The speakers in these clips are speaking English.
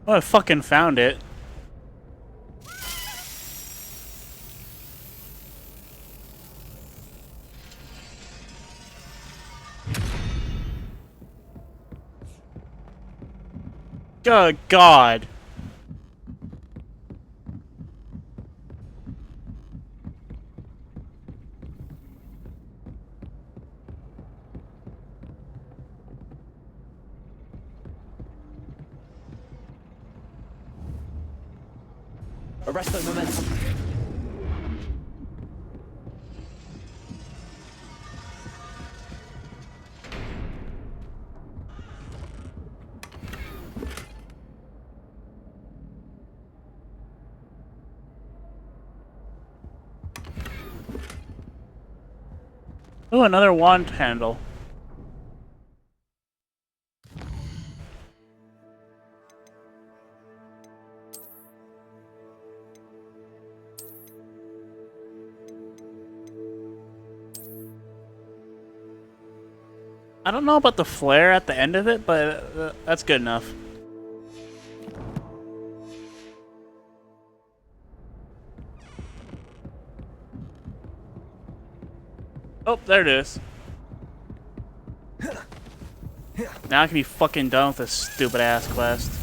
Oh, I fucking found it. Good God. Arresto momentum. Ooh, another wand handle. I don't know about the flare at the end of it, but that's good enough. Oh, there it is. Now I can be fucking done with this stupid ass quest.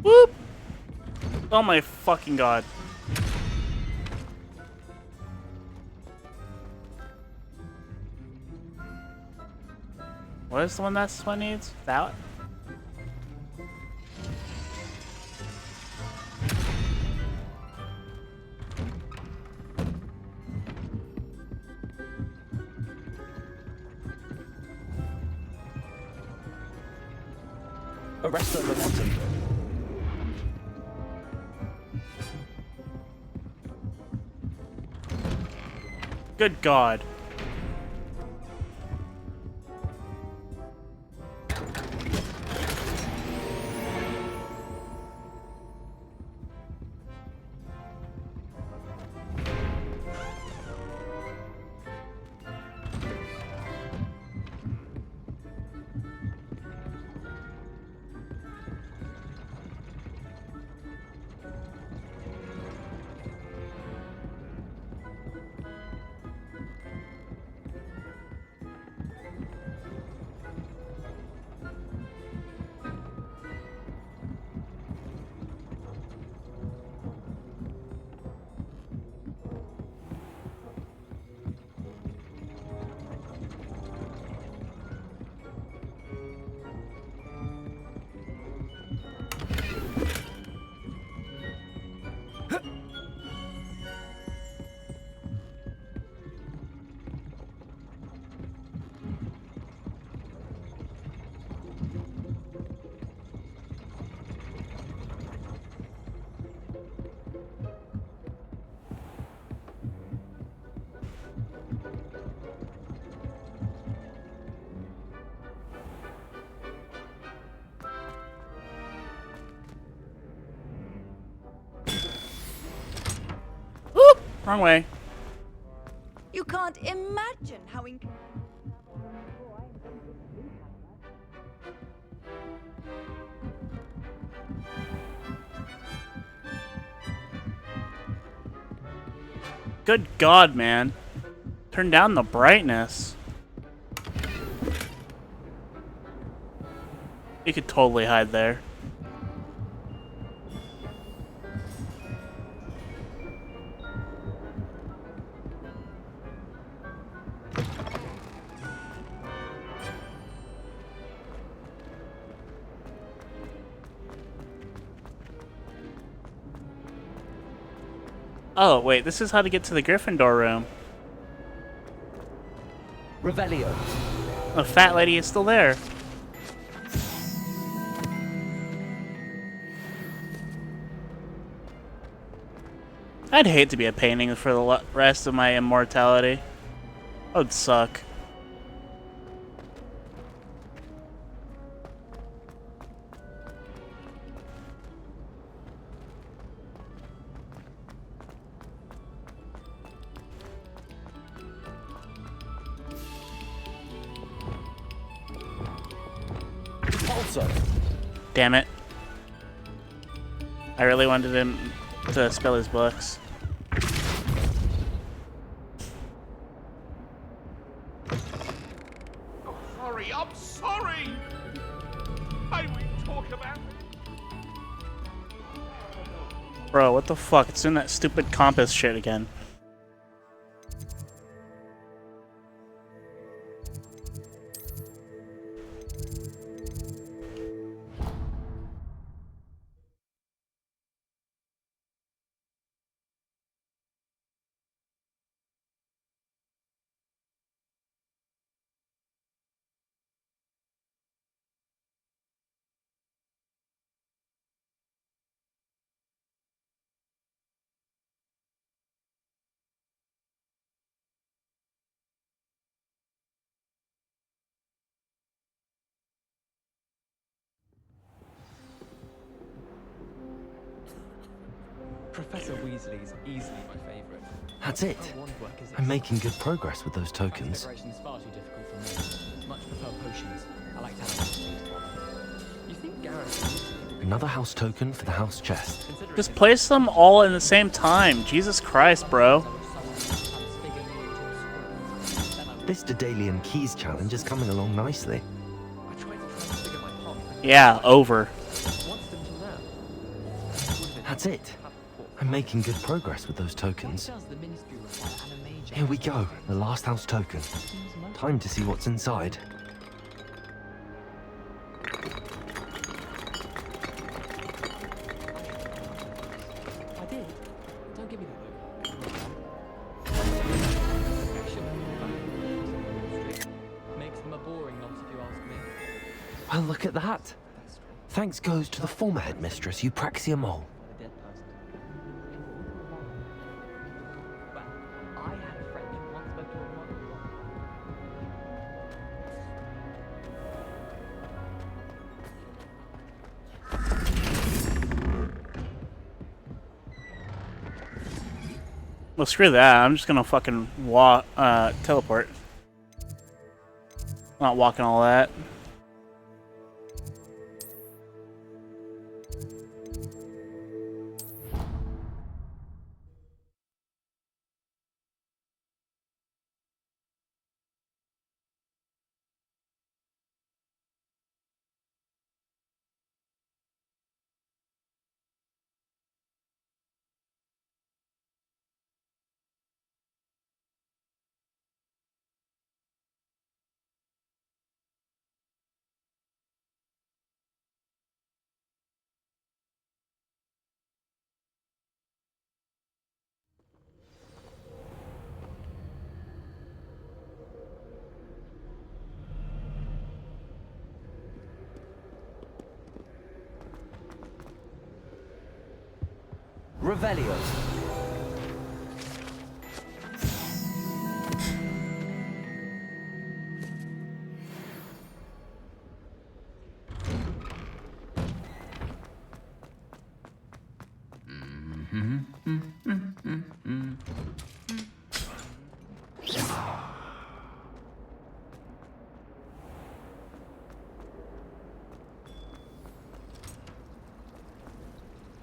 Whoop! Oh my fucking God. What is the one that's what needs? That one? Arresto momentum. Good God. Whoop! Wrong way. You can't imagine how Good God, man. Turn down the brightness. You could totally hide there. Oh, wait, this is how to get to the Gryffindor room. Revelio. The fat lady is still there. I'd hate to be a painting for the rest of my immortality. That would suck. Also, Damn it. I really wanted him to spill his books. Oh, sorry, I'm sorry! May we talk about it? Bro, what the fuck? It's doing that stupid compass shit again. Professor Weasley's easily my favorite. That's it. I'm making good progress with those tokens. Decoration's far too difficult for me. Much prefer potions. I like to have You think Gareth... Another house token for the house chest. Just place them all in the same time. Jesus Christ, bro. This Daedalian Keys challenge is coming along nicely. I tried to transfigure my pot. Yeah, over. Once until now. That's it. I'm making good progress with those tokens. Here we go, the last house token. Time to see what's inside. I did. Don't give me that look. Makes them a boring lot if you ask me. Well, look at that. Thanks goes to the former headmistress, Eupraxia Mole. A dead person. Well, I had a friend who once spoke to a mother. Well, screw that. I'm just gonna fucking walk, teleport. Not walking all that. Revelio.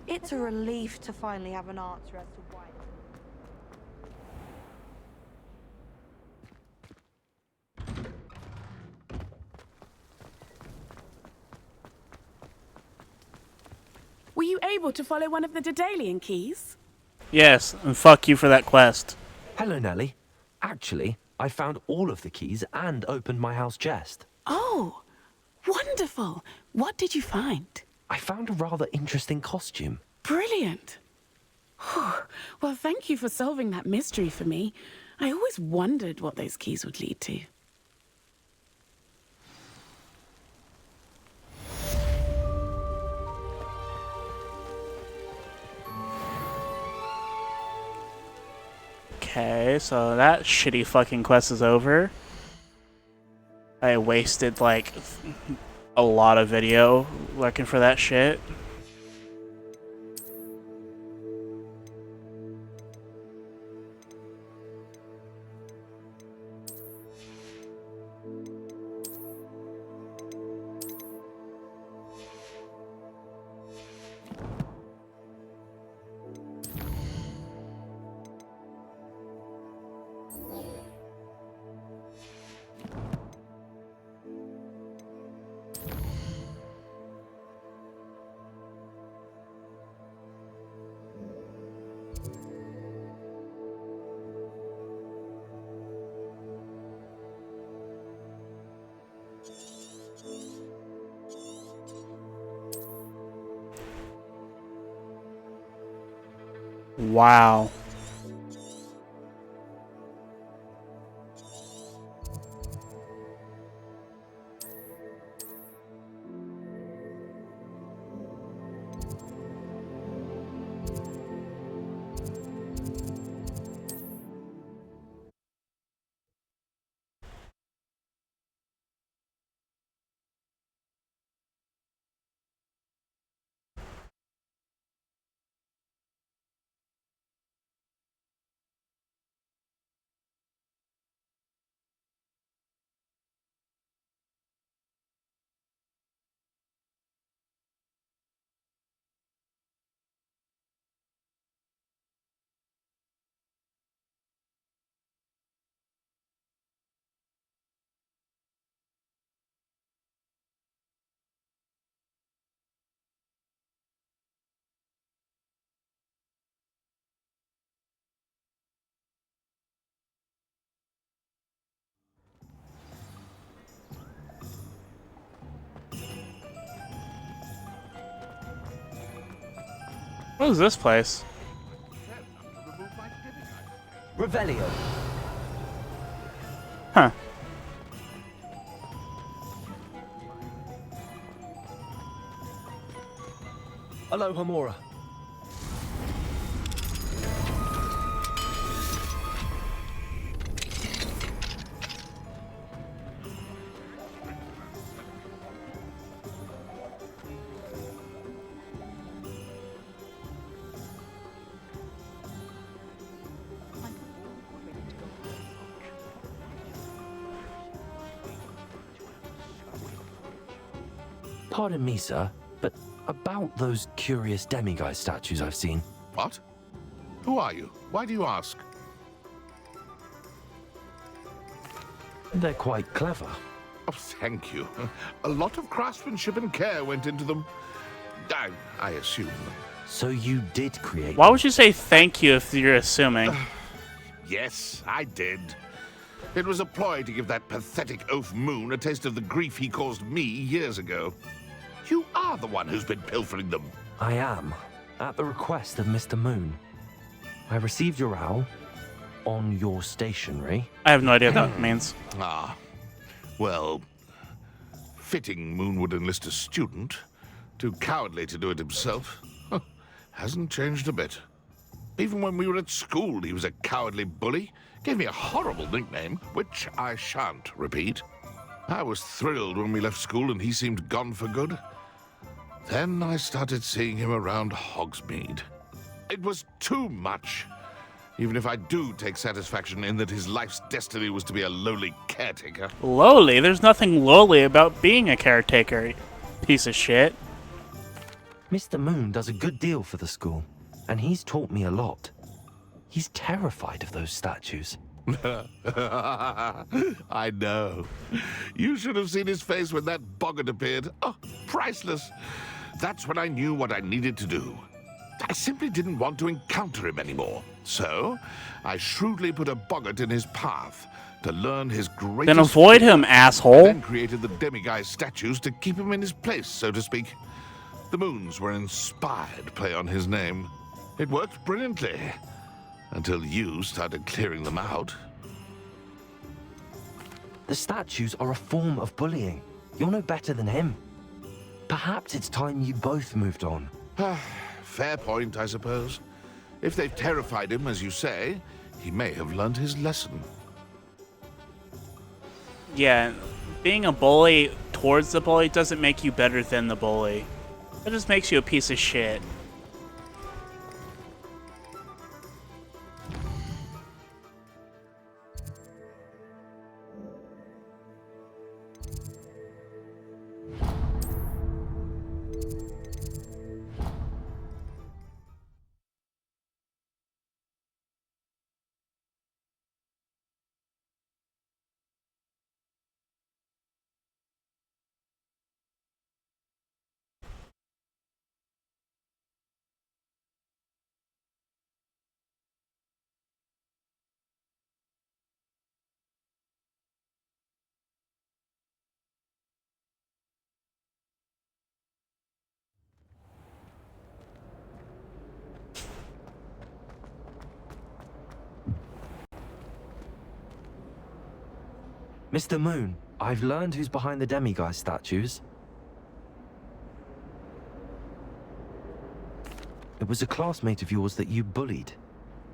It's a relief to finally have an answer as to why. Were you able to follow one of the Daedalian keys? Yes, and fuck you for that quest. Hello, Nellie. Actually, I found all of the keys and opened my house chest. Oh, wonderful. What did you find? I found a rather interesting costume. Brilliant. Well, thank you for solving that mystery for me. I always wondered what those keys would lead to. Okay, so that shitty fucking quest is over. I wasted like a lot of video looking for that shit. Wow. What is this place? Revelio. Huh. Aloha Mora. Pardon me, sir, but about those curious demiguise statues I've seen. What? Who are you? Why do you ask? They're quite clever. Oh, thank you. A lot of craftsmanship and care went into them. I assume. So you did create Why would you say thank you if you're assuming? Yes, I did. It was a ploy to give that pathetic oaf Moon a taste of the grief he caused me years ago. You are the one who's been pilfering them. I am, at the request of Mr. Moon. I received your owl on your stationery. I have no idea what that means. Ah, well, fitting Moon would enlist a student. Too cowardly to do it himself. Huh, hasn't changed a bit. Even when we were at school, he was a cowardly bully. Gave me a horrible nickname, which I shan't repeat. I was thrilled when we left school and he seemed gone for good. Then I started seeing him around Hogsmeade. It was too much. Even if I do take satisfaction in that his life's destiny was to be a lowly caretaker. Lowly? There's nothing lowly about being a caretaker, you piece of shit. Mr. Moon does a good deal for the school, and he's taught me a lot. He's terrified of those statues. I know. You should have seen his face when that boggart appeared. Oh, priceless. That's when I knew what I needed to do. I simply didn't want to encounter him anymore. So, I shrewdly put a boggart in his path to learn his greatest... Then avoid fear, him, asshole. Then created the demiguise statues to keep him in his place, so to speak. The moons were inspired play on his name. It worked brilliantly. Until you started clearing them out. The statues are a form of bullying. You're no better than him. Perhaps it's time you both moved on. Fair point, I suppose. If they've terrified him, as you say, he may have learned his lesson. Yeah, being a bully towards the bully doesn't make you better than the bully. It just makes you a piece of shit. Mr. Moon, I've learned who's behind the demiguise statues. It was a classmate of yours that you bullied,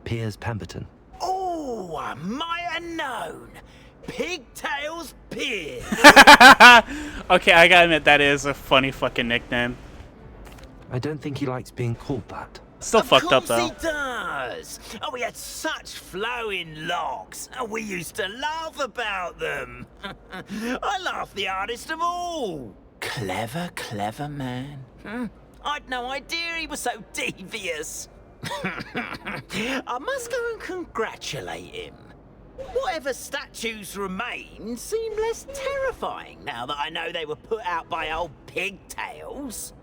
Piers Pemberton. Oh, I might have known. Pigtails Piers. Okay, I gotta admit, that is a funny fucking nickname. I don't think he likes being called that. Still fucked up, though. Of course he does. Oh, we had such flowing locks, and we used to laugh about them. I laughed the hardest of all. Clever, clever man. I'd no idea he was so devious. I must go and congratulate him. Whatever statues remain seem less terrifying now that I know they were put out by old pigtails.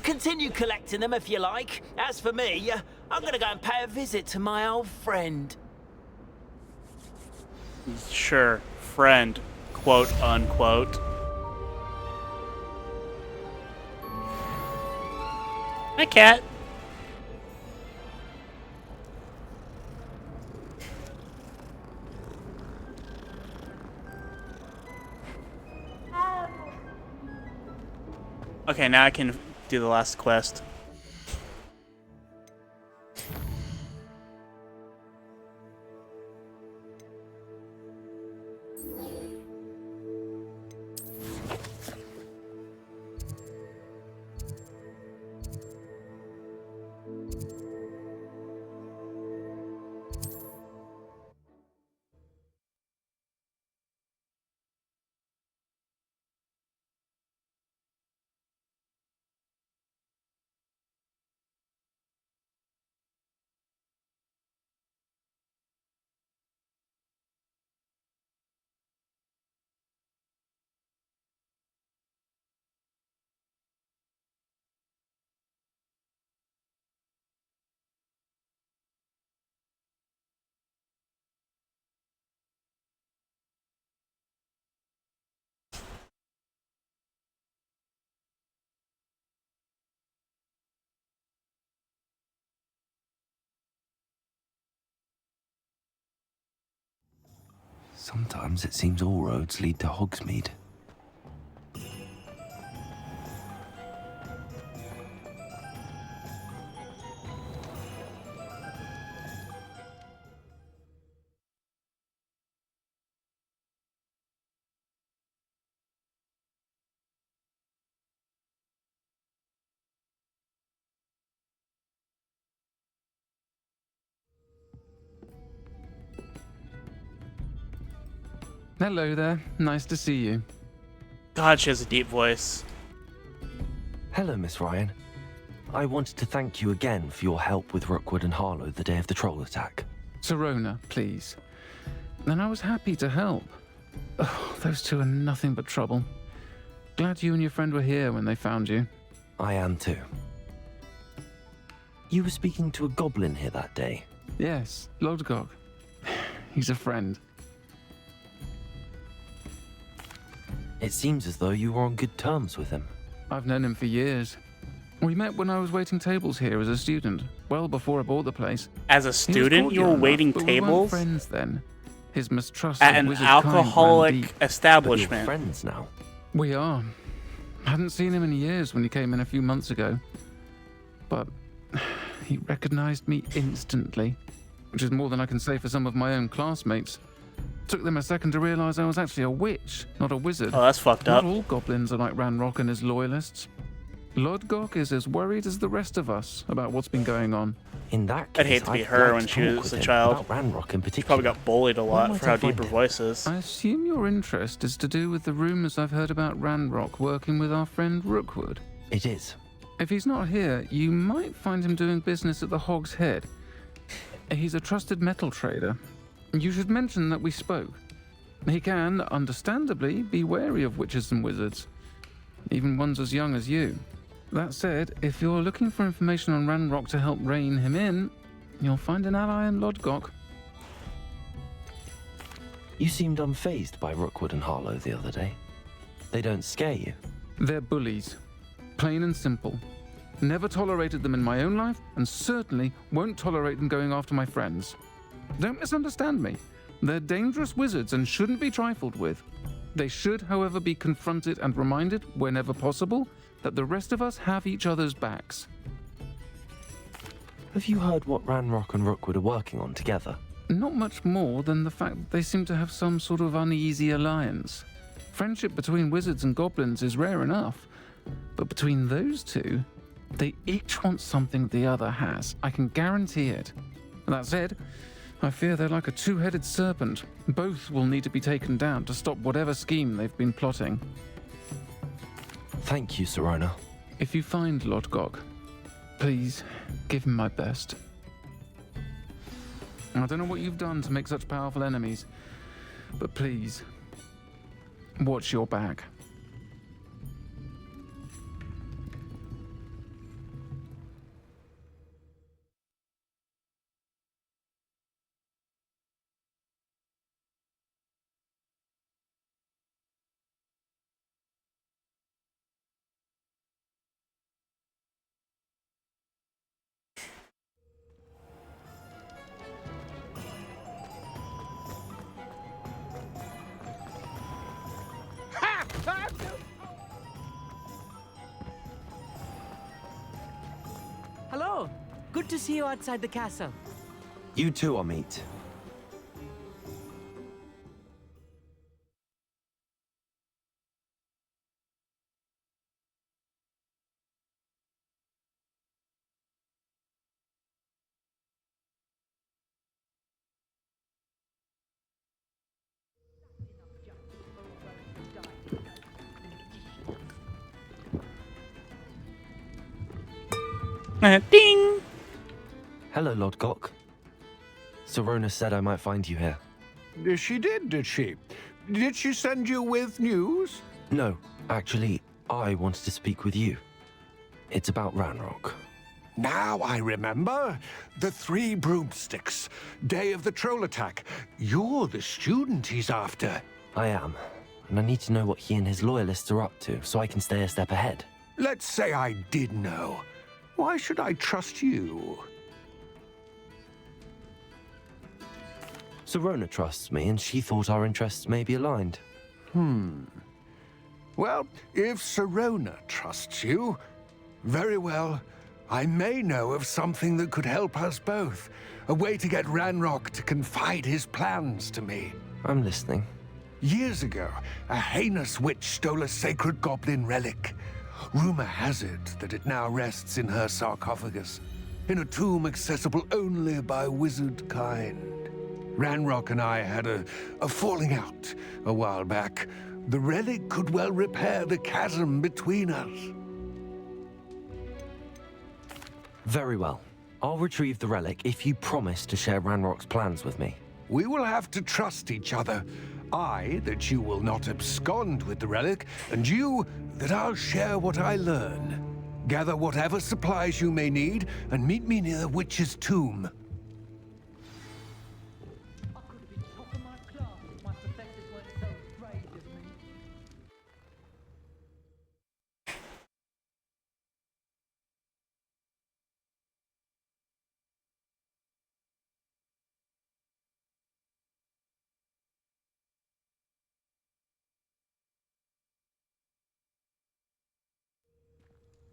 Continue collecting them if you like. As for me, I'm gonna go and pay a visit to my old friend. Sure, friend, quote unquote. Hi, cat. Okay, now I can do the last quest. Sometimes it seems all roads lead to Hogsmeade. Hello there. Nice to see you. God, she has a deep voice. Hello, Miss Ryan. I wanted to thank you again for your help with Rookwood and Harlow the day of the troll attack. Serona, please. And I was happy to help. Oh, those two are nothing but trouble. Glad you and your friend were here when they found you. I am too. You were speaking to a goblin here that day. Yes, Lodgok. He's a friend. It seems as though you were on good terms with him. I've known him for years. We met when I was waiting tables here as a student, well before I bought the place. As a student, you were waiting but we weren't tables friends then. His mistrust at of an wizard kind ran alcoholic deep. But you're establishment. friends now. We are. Hadn't seen him in years when he came in a few months ago. But he recognized me instantly. which is more than I can say for some of my own classmates. Took them a second to realize I was actually a witch, not a wizard. Oh, that's fucked Not up. all goblins are like Ranrock and his loyalists. Lodgok is as worried as the rest of us about what's been going on. In that case, I'd hate to be I'd her like when to she talk was with a him child. about Ranrock in She particular. probably got bullied a Where lot might for I how deep find her him? voice is. I assume your interest is to do with the rumors I've heard about Ranrock working with our friend Rookwood. It is. If he's not here, you might find him doing business at the Hog's Head. He's a trusted metal trader. You should mention that we spoke. He can, understandably, be wary of witches and wizards, even ones as young as you. That said, if you're looking for information on Ranrock to help rein him in, you'll find an ally in Lodgok. You seemed unfazed by Rookwood and Harlow the other day. They don't scare you. They're bullies. Plain and simple. Never tolerated them in my own life, and certainly won't tolerate them going after my friends. Don't misunderstand me. They're dangerous wizards and shouldn't be trifled with. They should, however, be confronted and reminded, whenever possible, that the rest of us have each other's backs. Have you heard what Ranrock and Rookwood are working on together? Not much more than the fact that they seem to have some sort of uneasy alliance. Friendship between wizards and goblins is rare enough, but between those two, they each want something the other has. I can guarantee it. That said, I fear they're like a two-headed serpent. Both will need to be taken down to stop whatever scheme they've been plotting. Thank you, Serona. If you find Lodgok, please give him my best. I don't know what you've done to make such powerful enemies, but please, watch your back. Hello. Good to see you outside the castle. You too, Amit. Ding! Hello, Lodgok. Serona said I might find you here. She did she? Did she send you with news? No, actually, I wanted to speak with you. It's about Ranrock. Now I remember. The 3 broomsticks. Day of the troll attack. You're the student he's after. I am, and I need to know what he and his loyalists are up to so I can stay a step ahead. Let's say I did know. Why should I trust you? Serona trusts me, and she thought our interests may be aligned. Well, if Serona trusts you, very well. I may know of something that could help us both. A way to get Ranrock to confide his plans to me. I'm listening. Years ago, a heinous witch stole a sacred goblin relic. Rumor has it that it now rests in her sarcophagus, in a tomb accessible only by wizard kind. Ranrock and I had a falling out a while back. The relic could well repair the chasm between us. Very well. I'll retrieve the relic if you promise to share Ranrock's plans with me. We will have to trust each other. I, that you will not abscond with the relic, and you, that I'll share what I learn. Gather whatever supplies you may need, and meet me near the witch's tomb.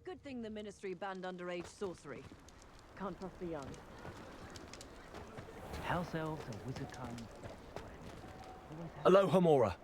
Good thing the Ministry banned underage sorcery. Can't trust the young. House elves and wizard kinds best friends. Aloha, Mora.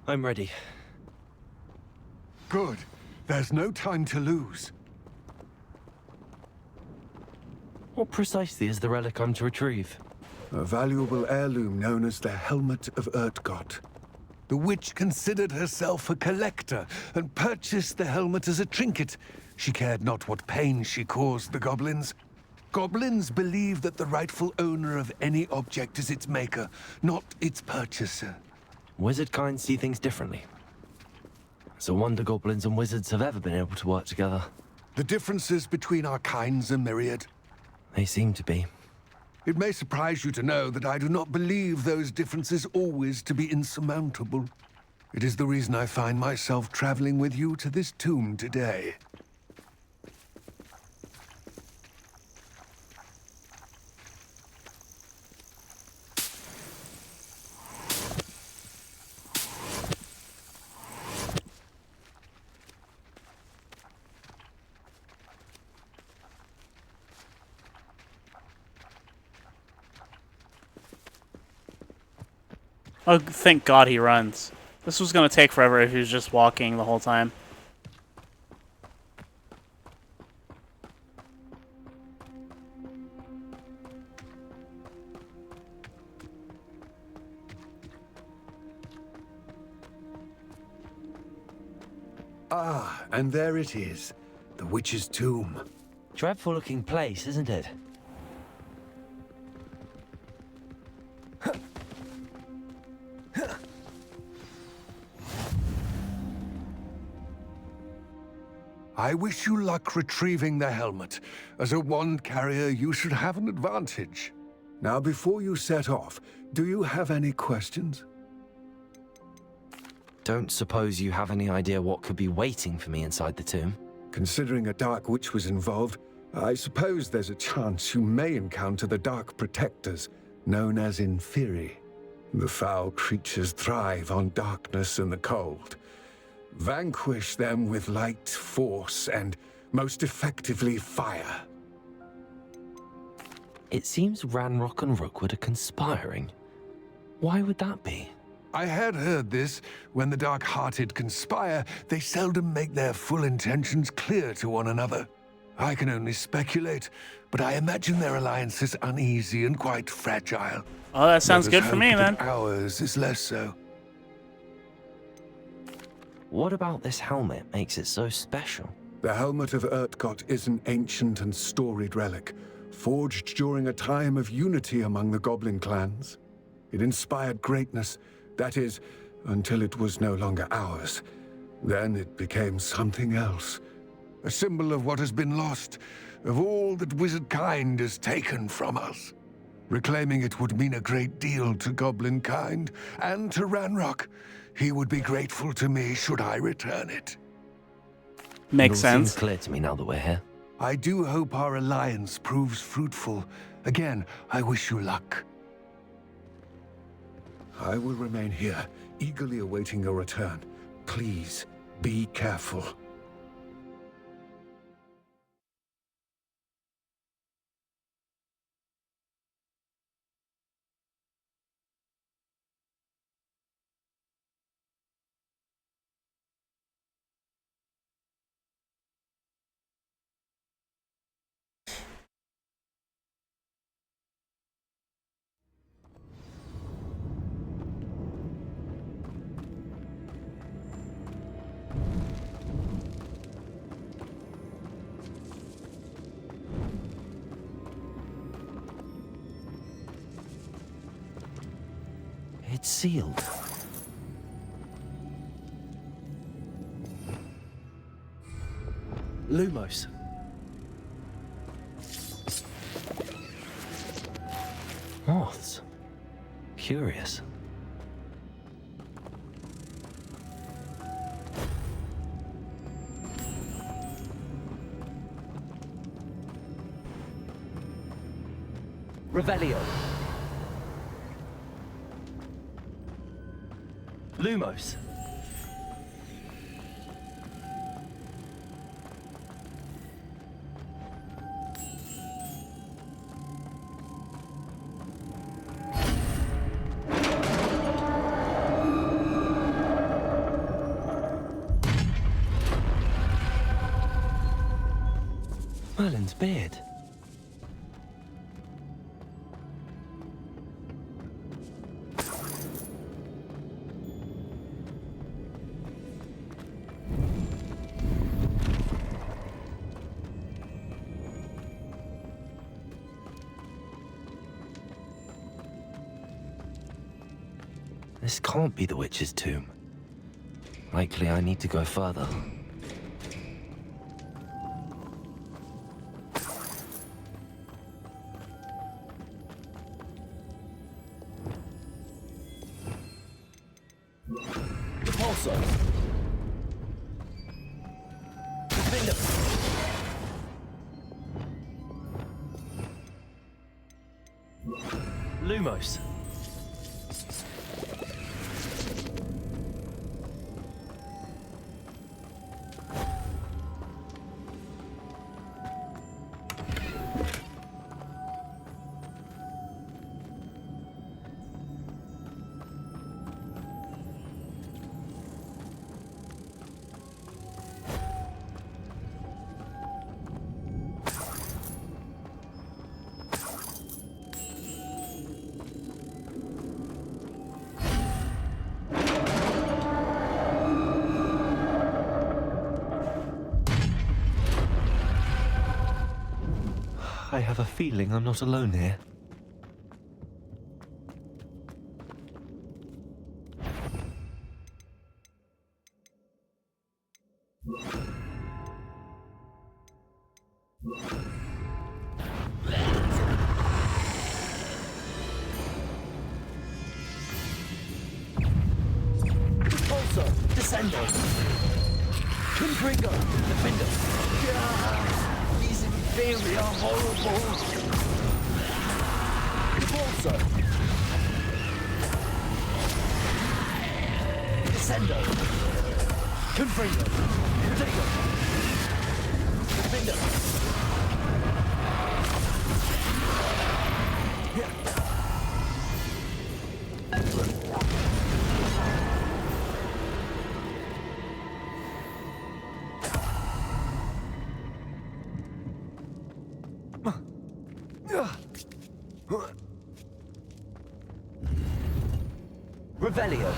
I'm ready. Good. There's no time to lose. What precisely is the relic I'm to retrieve? A valuable heirloom known as the Helmet of Urtgott. The witch considered herself a collector and purchased the helmet as a trinket. She cared not what pain she caused the goblins. Goblins believe that the rightful owner of any object is its maker, not its purchaser. Wizard kind see things differently. It's a wonder goblins and wizards have ever been able to work together. The differences between our kinds are myriad. They seem to be. It may surprise you to know that I do not believe those differences always to be insurmountable. It is the reason I find myself traveling with you to this tomb today. Oh, thank God he runs. This was gonna take forever if he was just walking the whole time. Ah, and there it is. The witch's tomb. Dreadful looking place, isn't it? I wish you luck retrieving the helmet. As a wand carrier, you should have an advantage. Now, before you set off, do you have any questions? Don't suppose you have any idea what could be waiting for me inside the tomb? Considering a Dark Witch was involved, I suppose there's a chance you may encounter the Dark Protectors, known as Inferi. The foul creatures thrive on darkness and the cold. Vanquish them with light, force, and most effectively fire. It seems Ranrock and Rookwood are conspiring. Why would that be? I had heard this. When the dark-hearted conspire, they seldom make their full intentions clear to one another. I can only speculate, but I imagine their alliance is uneasy and quite fragile. Oh, that sounds Let us good for me, hope man. that ours is less so. What about this helmet makes it so special? The helmet of Urtkot is an ancient and storied relic, forged during a time of unity among the goblin clans. It inspired greatness, that is, until it was no longer ours. Then it became something else. A symbol of what has been lost, of all that wizard kind has taken from us. Reclaiming it would mean a great deal to goblin kind, and to Ranrock. He would be grateful to me should I return it. Makes It all sense. seems clear to me now that we're here. I do hope our alliance proves fruitful. Again, I wish you luck. I will remain here, eagerly awaiting your return. Please, be careful. It's sealed. Lumos. Moths. Curious. Revelio. Lumos. Merlin's beard. This can't be the witch's tomb. Likely I need to go further. Repulsor. Defender. Lumos. I have a feeling I'm not alone here. Repulsor, Descendo. Confringo, Defender. These inferi are horrible. Repulsor. Descendo. Confringo. Digger. Defender. Revelio.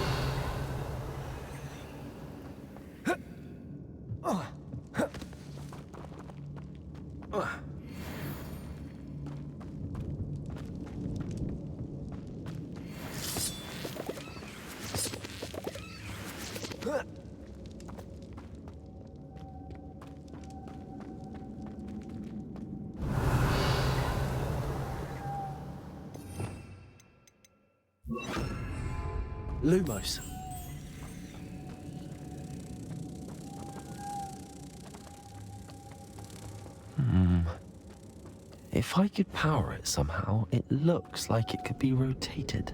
Lumos. If I could power it somehow, it looks like it could be rotated.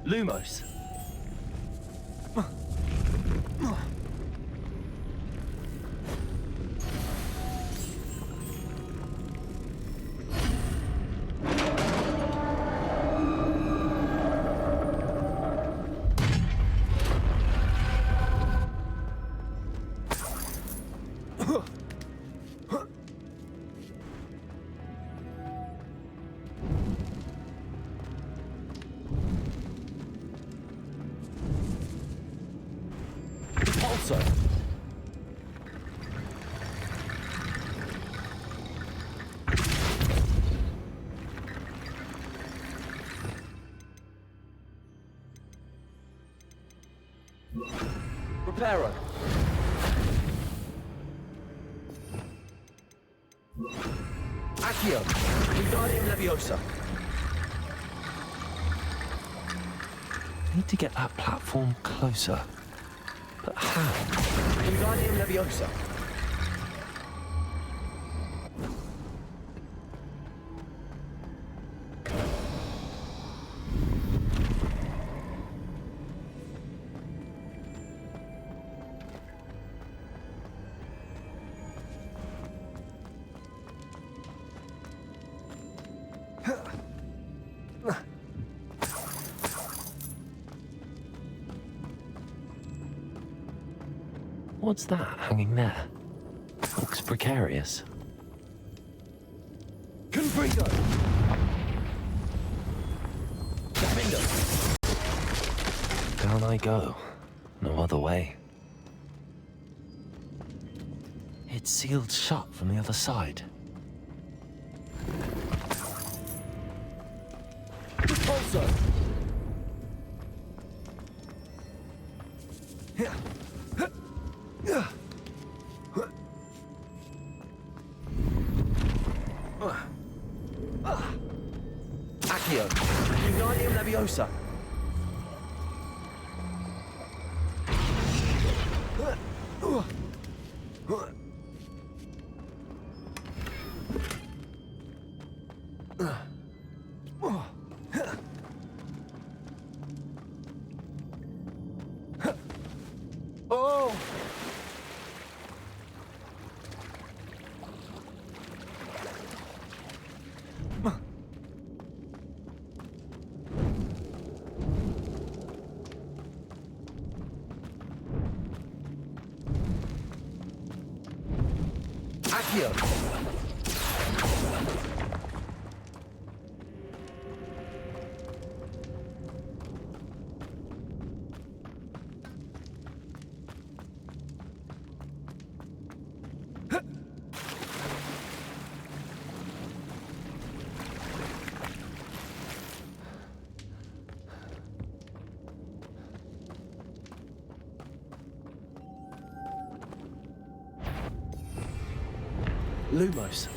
Lumos. Reparo. Accio. Wingardium Leviosa. Need to get that platform closer. But how? Wingardium Leviosa. What's that hanging there? Looks precarious. Confringo! Defender! Down I go. No other way. It's sealed shut from the other side. Repulsor! Accio. Wingardium Leviosa. Oh! Accio. Lumos.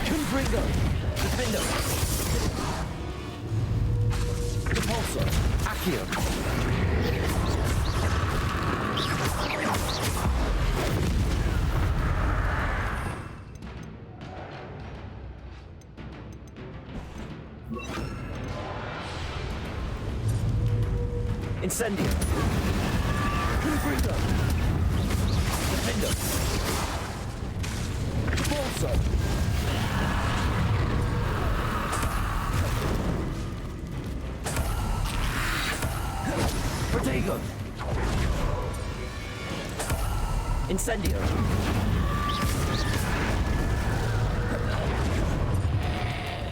Confringo. Defender. Repulsor. Accio. Incendio. Confringo. Defender. Repulsor. Incendio.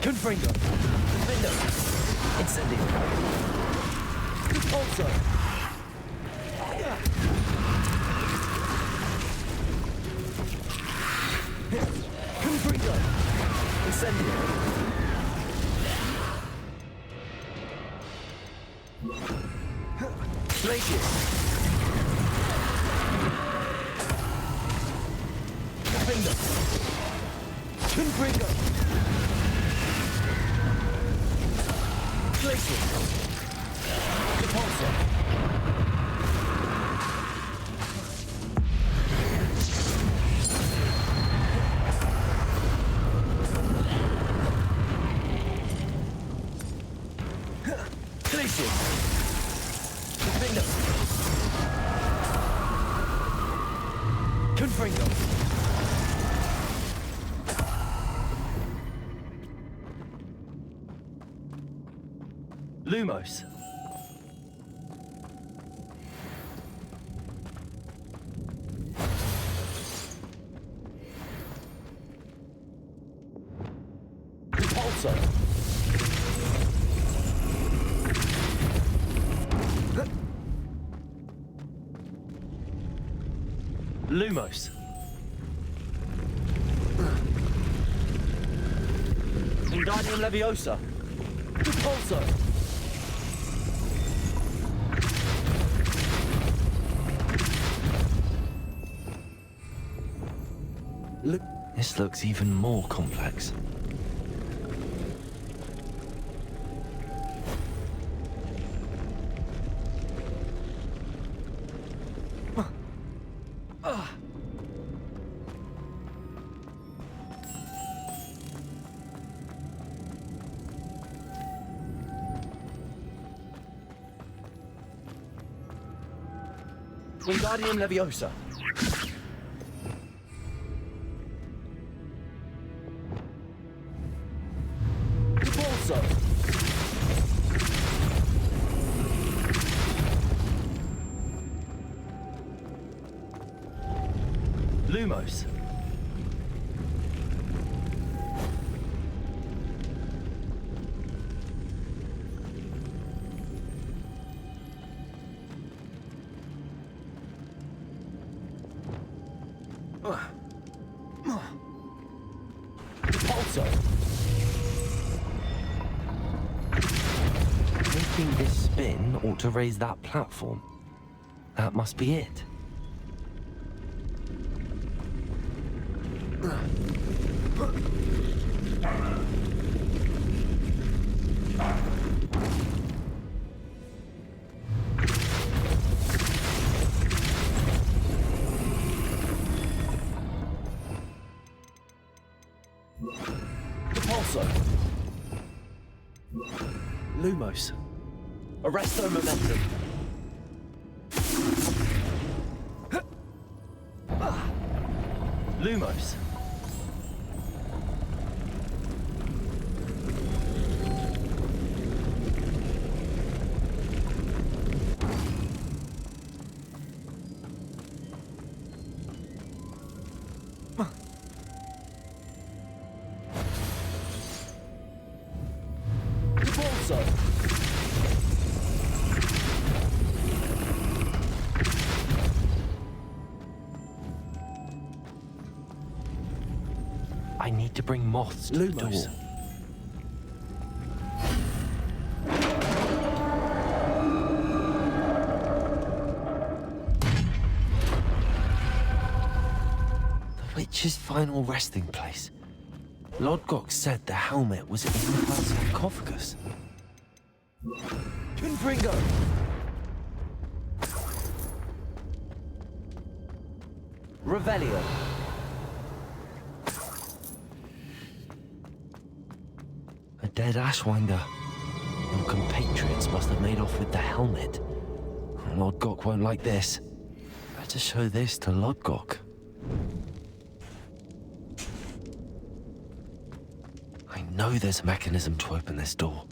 Confringo. Defendo. Incendio. Repulsor. Fire. Confringo. Incendio. Glacius. Defender. Confringo. Glacius. Repulsor. Glacius. Defender. Confringo. Lumos. Repulsor. Lumos. Wingardium Leviosa. Repulsor. This looks even more complex. Wingardium Leviosa. Repulsor. Lumos. Repulsor. Making this spin ought to raise that platform. That must be it. Repulsor. Lumos. Arresto momentum. Lumos. Repulsor. I need to bring moths to the door. The witch's final resting place. Lodgok said the helmet was in her sarcophagus. Confringo! Revelio. A dead Ashwinder. Your compatriots must have made off with the helmet. Lodgok won't like this. Better show this to Lodgok. I know there's a mechanism to open this door.